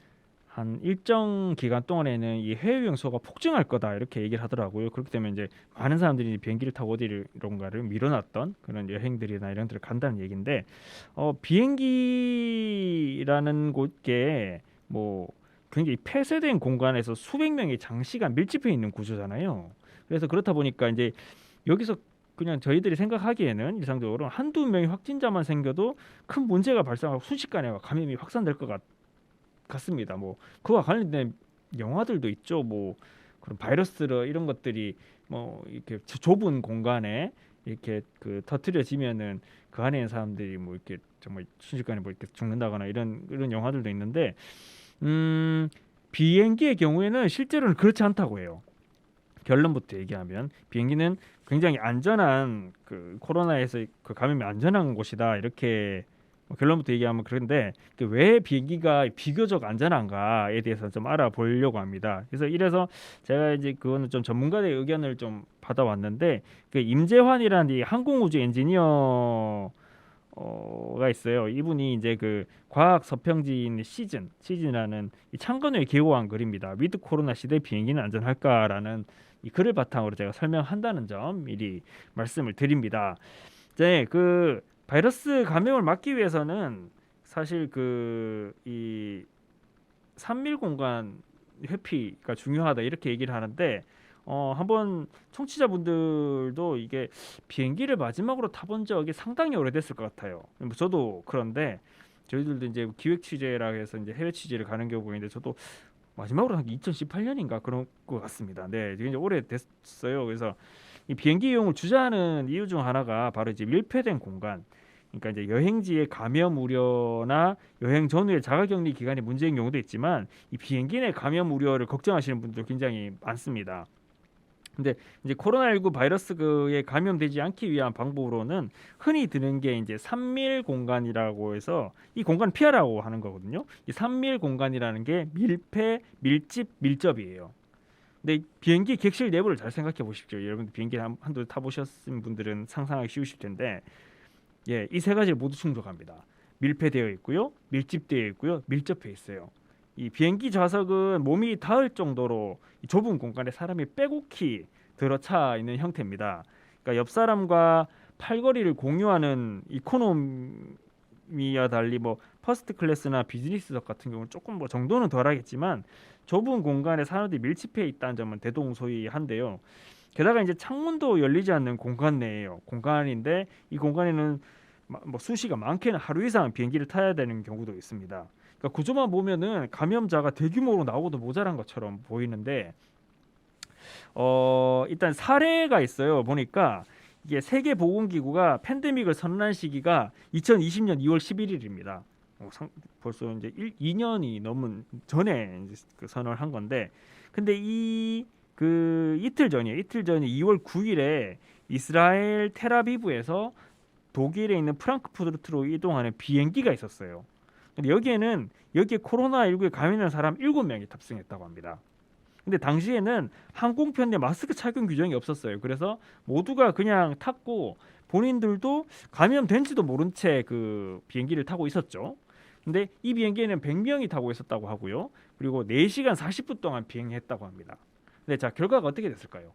한 일정 기간 동안에는 이 해외여행 수가 폭증할 거다 이렇게 얘기를 하더라고요. 그렇게 되면 이제 많은 사람들이 비행기를 타고 어디론가를 밀어놨던 그런 여행들이나 이런 데를 간다는 얘기인데 비행기라는 곳에 뭐 굉장히 폐쇄된 공간에서 수백 명이 장시간 밀집해 있는 구조잖아요. 그래서 그렇다 보니까 이제 여기서 그냥 저희들이 생각하기에는 일상적으로 한두 명의 확진자만 생겨도 큰 문제가 발생하고 순식간에 감염이 확산될 것 같습니다. 뭐 그와 관련된 영화들도 있죠. 뭐 그런 바이러스를 이런 것들이 뭐 이렇게 좁은 공간에 이렇게 그 터트려지면은 그 안에 있는 사람들이 뭐 이렇게 정말 순식간에 뭐 이렇게 죽는다거나 이런 영화들도 있는데 비행기의 경우에는 실제로는 그렇지 않다고 해요. 결론부터 얘기하면 비행기는 굉장히 안전한 그 코로나에서 그 감염이 안전한 곳이다 이렇게 결론부터 얘기하면 그런데 왜 비행기가 비교적 안전한가에 대해서 좀 알아보려고 합니다. 그래서 이래서 제가 이제 그거는 좀 전문가의 의견을 좀 받아왔는데 그 임재환이라는 이 항공우주 엔지니어가 있어요. 이분이 이제 그 과학 서평지인 시즌이라는 이 창간호에 기고한 글입니다. 위드 코로나 시대 비행기는 안전할까라는 이 글을 바탕으로 제가 설명한다는 점 미리 말씀을 드립니다. 네, 그 바이러스 감염을 막기 위해서는 사실 그 이 산밀 공간 회피가 중요하다 이렇게 얘기를 하는데 한번 청취자분들도 이게 비행기를 마지막으로 타본 적이 상당히 오래됐을 것 같아요. 저도 그런데 저희들도 이제 기획 취재라 해서 이제 해외 취재를 가는 경우가 있는데 저도 마지막으로 한 2018년인가 그런 것 같습니다. 네, 이제 오래됐어요. 그래서 이 비행기 이용을 주저하는 이유 중 하나가 바로 이제 밀폐된 공간. 그러니까 이제 여행지의 감염 우려나 여행 전후의 자가격리 기간이 문제인 경우도 있지만 이 비행기 내 감염 우려를 걱정하시는 분들 굉장히 많습니다. 근데 이제 코로나19 바이러스에 감염되지 않기 위한 방법으로는 흔히 드는 게 이제 산밀 공간이라고 해서 이 공간 피하라고 하는 거거든요. 이 산밀 공간이라는 게 밀폐, 밀집, 밀접이에요. 근데 비행기 객실 내부를 잘 생각해 보십시오. 여러분들 비행기 한두 타보셨은 분들은 상상하기 쉬우실 텐데 예, 이 세 가지를 모두 충족합니다. 밀폐되어 있고요, 밀집되어 있고요, 밀접해 있어요. 이 비행기 좌석은 몸이 닿을 정도로 이 좁은 공간에 사람이 빼곡히 들어차 있는 형태입니다. 그러니까 옆 사람과 팔걸이를 공유하는 이코노미와 달리 뭐 퍼스트 클래스나 비즈니스석 같은 경우는 조금 뭐 정도는 덜하겠지만 좁은 공간에 사람들이 밀집해 있다는 점은 대동소이한데요. 게다가 이제 창문도 열리지 않는 공간 내에요. 공간인데 이 공간에는 뭐 수시가 많게는 하루 이상 비행기를 타야 되는 경우도 있습니다. 그러니까 구조만 보면은 감염자가 대규모로 나오고도 모자란 것처럼 보이는데 일단 사례가 있어요. 보니까 이게 세계보건기구가 팬데믹을 선언한 시기가 2020년 2월 11일입니다. 벌써 이제 2년이 넘은 전에 이제 그 선언을 한 건데 근데 이틀 전이에요. 이틀 전에 2월 9일에 이스라엘 텔아비브에서 독일에 있는 프랑크푸르트로 이동하는 비행기가 있었어요. 근데 여기에 코로나19에 감염된 사람 7명이 탑승했다고 합니다. 근데 당시에는 항공편 내 마스크 착용 규정이 없었어요. 그래서 모두가 그냥 탔고 본인들도 감염된지도 모른 채 그 비행기를 타고 있었죠. 근데 이 비행기에는 100명이 타고 있었다고 하고요. 그리고 4시간 40분 동안 비행했다고 합니다. 근데 자, 결과가 어떻게 됐을까요?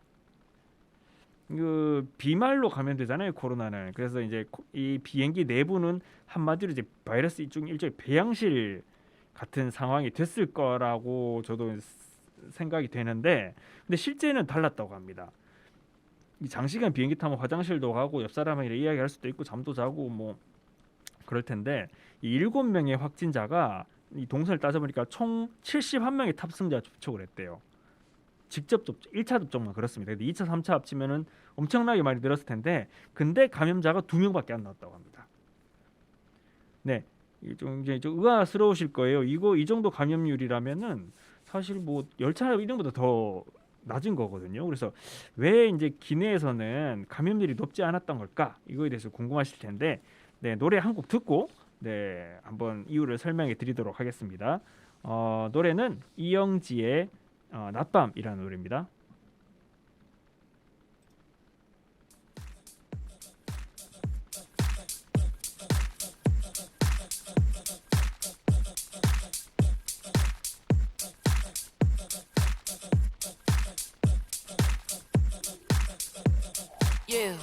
그 비말로 감염되잖아요, 코로나는. 그래서 이제 이 비행기 내부는 한마디로 이제 바이러스 일종의 배양실 같은 상황이 됐을 거라고 저도 생각이 되는데, 근데 실제는 달랐다고 합니다. 이 장시간 비행기 타면 화장실도 가고 옆 사람이랑 이야기할 수도 있고 잠도 자고 뭐 그럴 텐데, 이 7명의 확진자가 이 동선을 따져보니까 총 71명의 탑승자 접촉을 했대요. 직접 접촉, 1차 접촉만 그렇습니다. 근데 2차, 3차 합치면은 엄청나게 많이 늘었을 텐데, 근데 감염자가 2명밖에 안 나왔다고 합니다. 네, 이제 좀 의아스러우실 거예요. 이 정도 감염률이라면은 사실 뭐 열차 이런 것보다 더 낮은 거거든요. 그래서 왜 이제 기내에서는 감염률이 높지 않았던 걸까? 이거에 대해서 궁금하실 텐데, 네, 노래 한 곡 듣고 네, 한번 이유를 설명해 드리도록 하겠습니다. 노래는 이영지의 낮밤이라는 노래입니다. Yeah,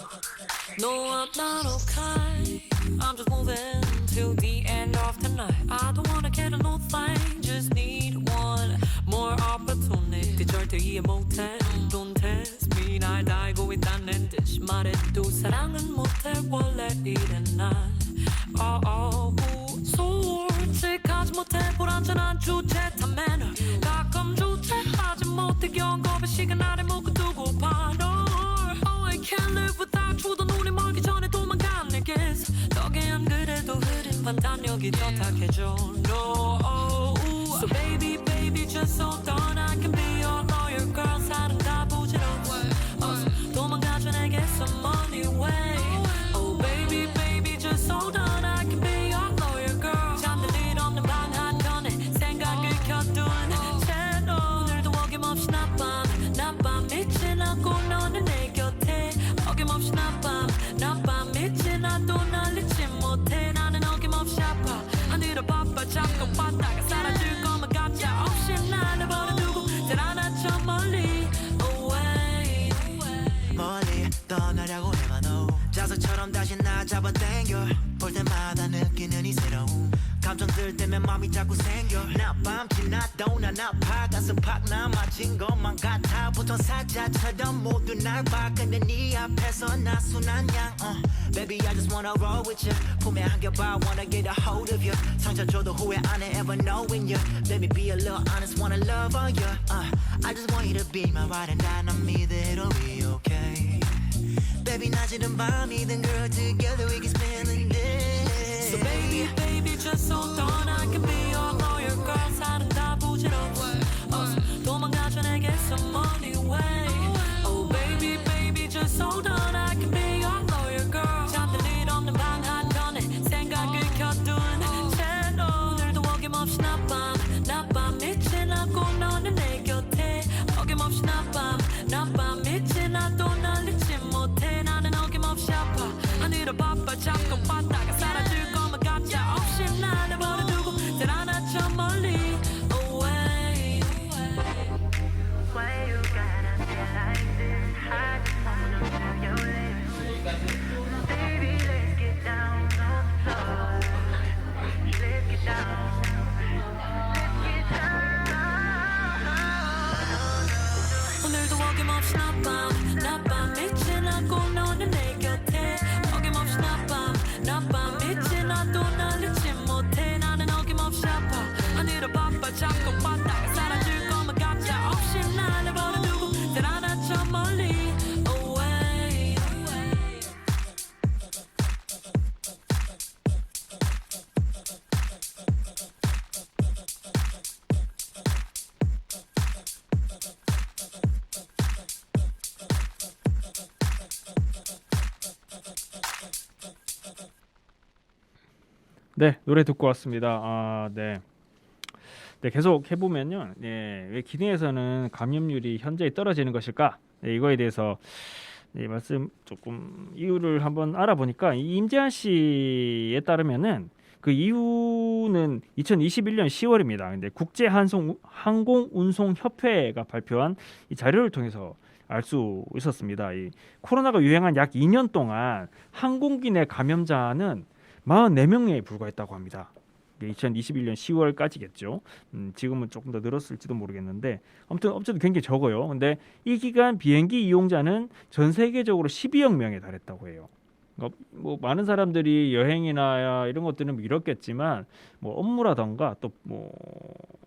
no, I'm not okay. I'm just moving till the end of the night. I don't wanna get a no thing, just need one more opportunity. 절대 이해 못해, don't test me. 날 달고 있다는 듯이 말해도 사랑은 못해 원래 이래 난. 솔직하지 못해 불안전한 주제 탐내는 가끔 주체하지 못해 경고의 시간 아래 묻고 두고 봐. I can't live without you. 더 눈이 멀기 전에 도망간 내게서 덕에 안 그래도 흐린 판단력이 더 탁해져. No, so baby, baby, just hold on. I can be your lawyer, girl. 사람 다 부질없어. 도망가줘 내게서 money way. Oh baby, baby, just hold on. I can be your lawyer, girl. 잠들 일 없는 방 한켠에 생각을 켜둔 채로 오늘도 어김없이 낮밤 미친 않고 너는 내 곁에 어김없이 낮밤 미친 않도 널 잊지 못해. 나는 어김없이 아파 하늘을 바빠 잡고 왔다가 사라질 것만 가짜 없이 나를 버려두고 달아나 저 멀리 away. 멀리 떠나려고 해봐도 자석처럼 다시 나 잡아당겨. 볼 때마다 느끼는 이 새로움 감정들 때문에 맘이 자꾸 생겨. 낮밤 지나도 난 아파 가슴 팍 남아진 것만 같아. 보통 사자처럼 모두 날 봐. 근데 네 앞에서 나 순한 양 Baby I just wanna roll with you. 품에 안겨봐 wanna get a hold of you. 상처 줘도 후회 안 해 ever knowing you. Let me be a little honest wanna love on you. I just want you to be my ride and die. 난 믿어 it'll be okay. Baby 낮이든 밤이든 girl together we can spend the day. So baby, baby, just hold on. I can be your lawyer, girl. 사람 다 부질없어. 도망가줘 내게서 money way. Oh baby, baby, just hold on. I can be your lawyer, girl. 잠들 일 없는 방 한켠에 생각을 켜둔 채로 오늘도 어김없이 낮밤 미친 않고 너는 내 곁에 어김없이 낮밤 미친 않도 널 잊지 못해. 나는 어김없이 아파 하늘을 바빠 잡고 왔다가 사라질 것만 가짜 없이 나를 버려두고 달아나 저 멀리 away. Why you gotta be like this? I just wanna feel your lips. Baby, let's get down on the floor. Let's get down. Let's get down. 오늘도 어김없이 낮밤 미친 않고 너는 내 곁에 어김없이 낮밤 미친 않도 널 잊지 못해. 나는 어김없이 아파 하늘을 바빠 잡고 왔다가 사라질 것만 가짜 없이 나를 버려두고 달아나 저 멀리 away. 네, 노래 듣고 왔습니다. 네. 네, 계속 해보면요. 네, 왜 기내에서는 감염률이 현저히 떨어지는 것일까? 네, 이거에 대해서 말씀 조금 이유를 한번 알아보니까 이 임재한 씨에 따르면은 그 이유는 2021년 10월입니다. 근데 국제항공운송협회가 발표한 이 자료를 통해서 알 수 있었습니다. 이 코로나가 유행한 약 2년 동안 항공기 내 감염자는 44명에 불과했다고 합니다. 2021년 10월까지겠죠. 지금은 조금 더 늘었을지도 모르겠는데 아무튼 어쨌든 굉장히 적어요. 근데 이 기간 비행기 이용자는 전 세계적으로 12억 명에 달했다고 해요. 그러니까 뭐 많은 사람들이 여행이나 이런 것들은 미뤘겠지만 뭐 업무라던가 또 뭐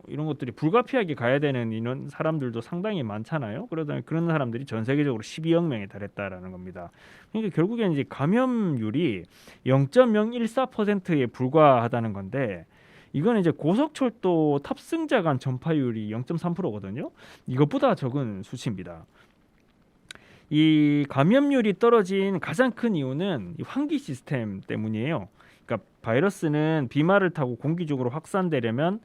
이런 것들이 불가피하게 가야 되는 이런 사람들도 상당히 많잖아요. 그러다 그런 사람들이 전 세계적으로 12억 명에 달했다라는 겁니다. 그러니까 결국에는 이제 감염률이 0.014%에 불과하다는 건데 이건 이제 고속철도 탑승자 간 전파율이 0.3%거든요. 이것보다 적은 수치입니다. 이 감염률이 떨어진 가장 큰 이유는 이 환기 시스템 때문이에요. 그러니까 바이러스는 비말을 타고 공기 중으로 확산되려면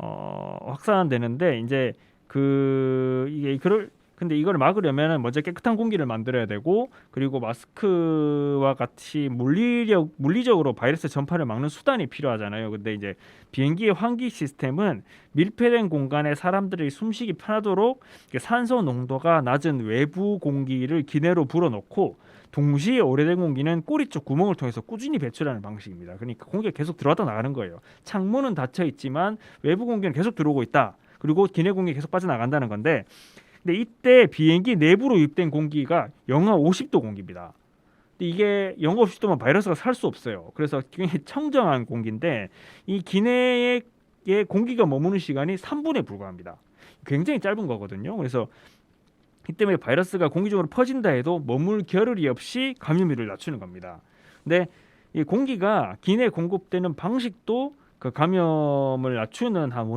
확산되는데 이제 근데 이걸 막으려면 먼저 깨끗한 공기를 만들어야 되고 그리고 마스크와 같이 물리적으로 바이러스 전파를 막는 수단이 필요하잖아요. 근데 이제 비행기의 환기 시스템은 밀폐된 공간에 사람들이 숨쉬기 편하도록 산소 농도가 낮은 외부 공기를 기내로 불어넣고 동시에 오래된 공기는 꼬리 쪽 구멍을 통해서 꾸준히 배출하는 방식입니다. 그러니까 공기가 계속 들어왔다 나가는 거예요. 창문은 닫혀 있지만 외부 공기는 계속 들어오고 있다. 그리고 기내 공기 계속 빠져나간다는 건데 근데 이때 비행기 내부로 유입된 공기가 영하 50도 공기입니다. 근데 이게 영하 50도면 바이러스가 살 수 없어요. 그래서 굉장히 청정한 공기인데 이 기내에 공기가 머무는 시간이 3분에 불과합니다. 굉장히 짧은 거거든요. 그래서 이 때문에 바이러스가 공기 중으로 퍼진다 해도 머물 겨를이 없이 감염률을 낮추는 겁니다. 근데 이 공기가 기내에 공급되는 방식도 그 감염을 낮추는 한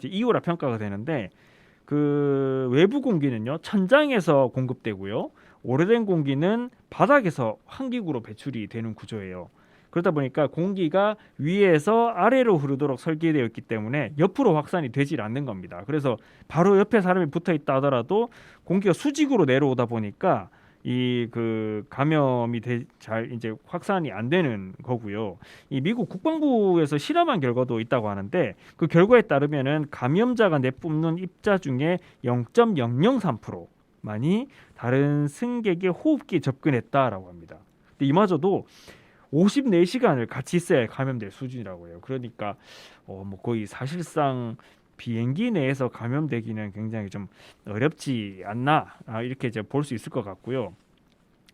이유라 평가가 되는데 그 외부 공기는요 천장에서 공급되고요 오래된 공기는 바닥에서 환기구로 배출이 되는 구조예요. 그러다 보니까 공기가 위에서 아래로 흐르도록 설계되어 있기 때문에 옆으로 확산이 되질 않는 겁니다. 그래서 바로 옆에 사람이 붙어 있다 하더라도 공기가 수직으로 내려오다 보니까 이 그 감염이 잘 이제 확산이 안 되는 거고요. 이 미국 국방부에서 실험한 결과도 있다고 하는데 그 결과에 따르면은 감염자가 내뿜는 입자 중에 0.003%만이 다른 승객의 호흡기에 접근했다라고 합니다. 근데 이마저도 54시간을 같이 있어야 감염될 수준이라고 해요. 그러니까 뭐 거의 사실상 비행기 내에서 감염되기는 굉장히 좀 어렵지 않나 이렇게 이제 볼 수 있을 것 같고요.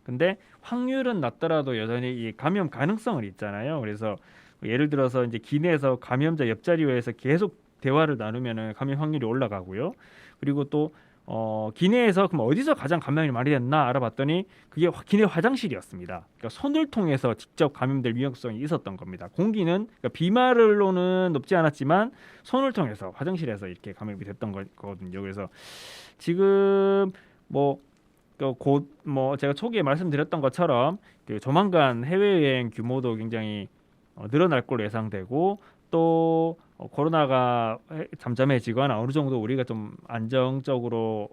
근데 확률은 낮더라도 여전히 이 감염 가능성은 있잖아요. 그래서 예를 들어서 이제 기내에서 감염자 옆자리에서 계속 대화를 나누면은 감염 확률이 올라가고요. 그리고 또 기내에서 그럼 어디서 가장 감염이 많이 됐나 알아봤더니 그게 기내 화장실이었습니다. 그러니까 손을 통해서 직접 감염될 위험성이 있었던 겁니다. 공기는 그러니까 비말로는 높지 않았지만 손을 통해서 화장실에서 이렇게 감염이 됐던 거거든요. 그래서 지금 곧 제가 초기에 말씀드렸던 것처럼 그 조만간 해외여행 규모도 굉장히 늘어날 걸로 예상되고 또 코로나가 잠잠해지거나 어느 정도 우리가 좀 안정적으로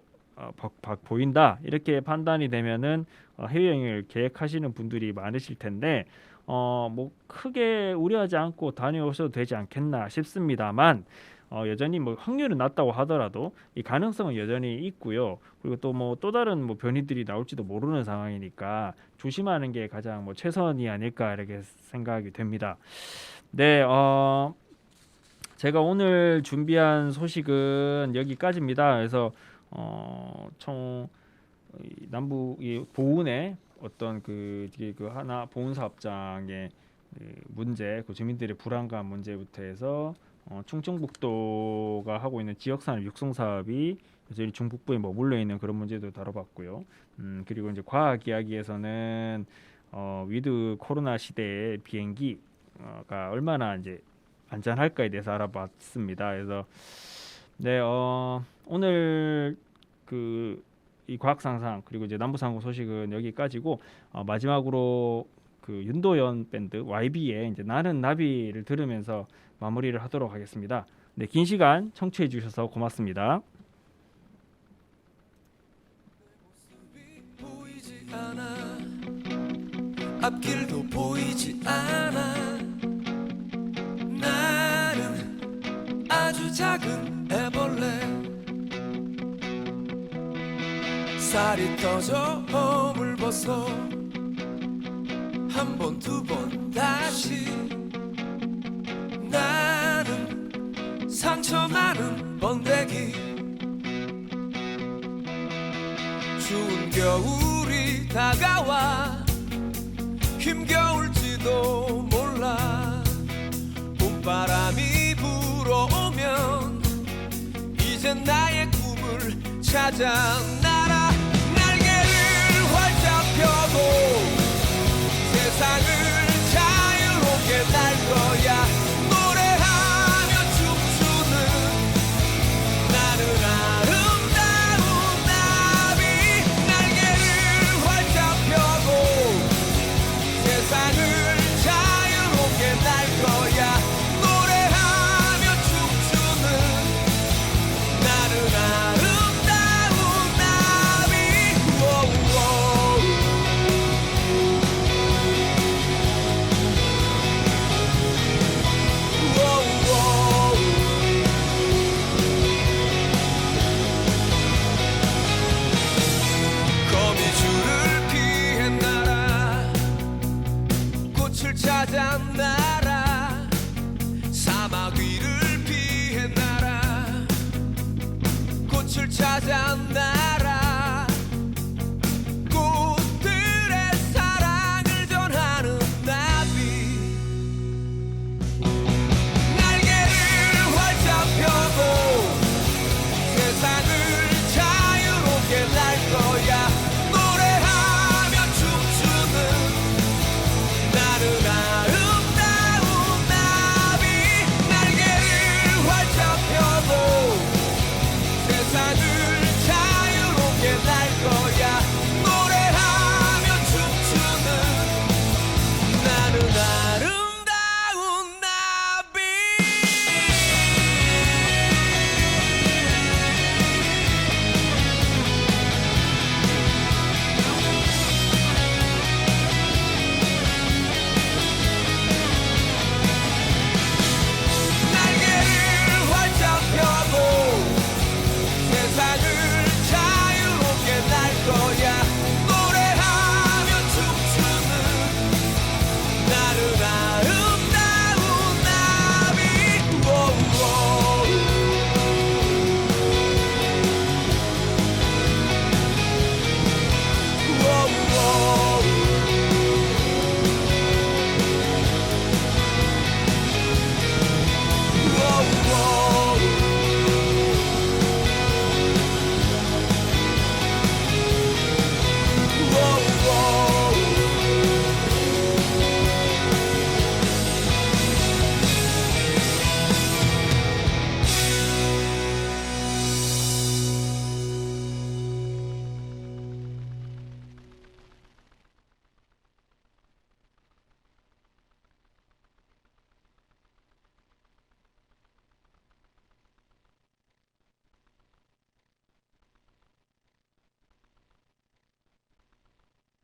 보인다 이렇게 판단이 되면은 해외여행을 계획하시는 분들이 많으실 텐데 뭐 크게 우려하지 않고 다녀오셔도 되지 않겠나 싶습니다만 여전히 뭐 확률은 낮다고 하더라도 이 가능성은 여전히 있고요. 그리고 또 또 다른 변이들이 나올지도 모르는 상황이니까 조심하는 게 가장 최선이 아닐까 이렇게 생각이 됩니다. 네, 제가 오늘 준비한 소식은 여기까지입니다. 그래서 총 남부 보은의 어떤 그 하나 보은 사업장의 문제, 그 주민들의 불안감 문제부터 해서 충청북도가 하고 있는 지역산업 육성 사업이 여전히 중북부에 머물러 있는 그런 문제도 다뤄봤고요. 그리고 이제 과학 이야기에서는 위드 코로나 시대의 비행기가 얼마나 이제 안전할까에 대해서 알아봤습니다. 그래서 네, 오늘 이 과학 상상 그리고 이제 남부 상공 소식은 여기까지고 마지막으로 그 윤도현 밴드 YB의 이제 나는 나비를 들으면서 마무리를 하도록 하겠습니다. 네, 긴 시간 청취해 주셔서 고맙습니다. 보이지 않아 앞길도 보이지 않아 나는 아주 작은 애벌레 살이 떠져 허물 벗어 한 번 두 번 다시 나는 상처 많은 번데기 추운 겨울이 다가와 힘겨울지도 몰라 봄바람이 불어오면 이젠 나의 꿈을 찾아 날아 날개를 활짝 펴고 세상을 자유롭게 날 거야 노래하며 춤추는 나는 아름다운 나비 날개를 활짝 펴고 세상을 자유롭게 날 거야 노래하며 춤추는 나는 아름다운 나비 거미줄을 피해 날아 꽃을 찾아 날아 사막 위를 피해 날아 꽃을 찾아 날아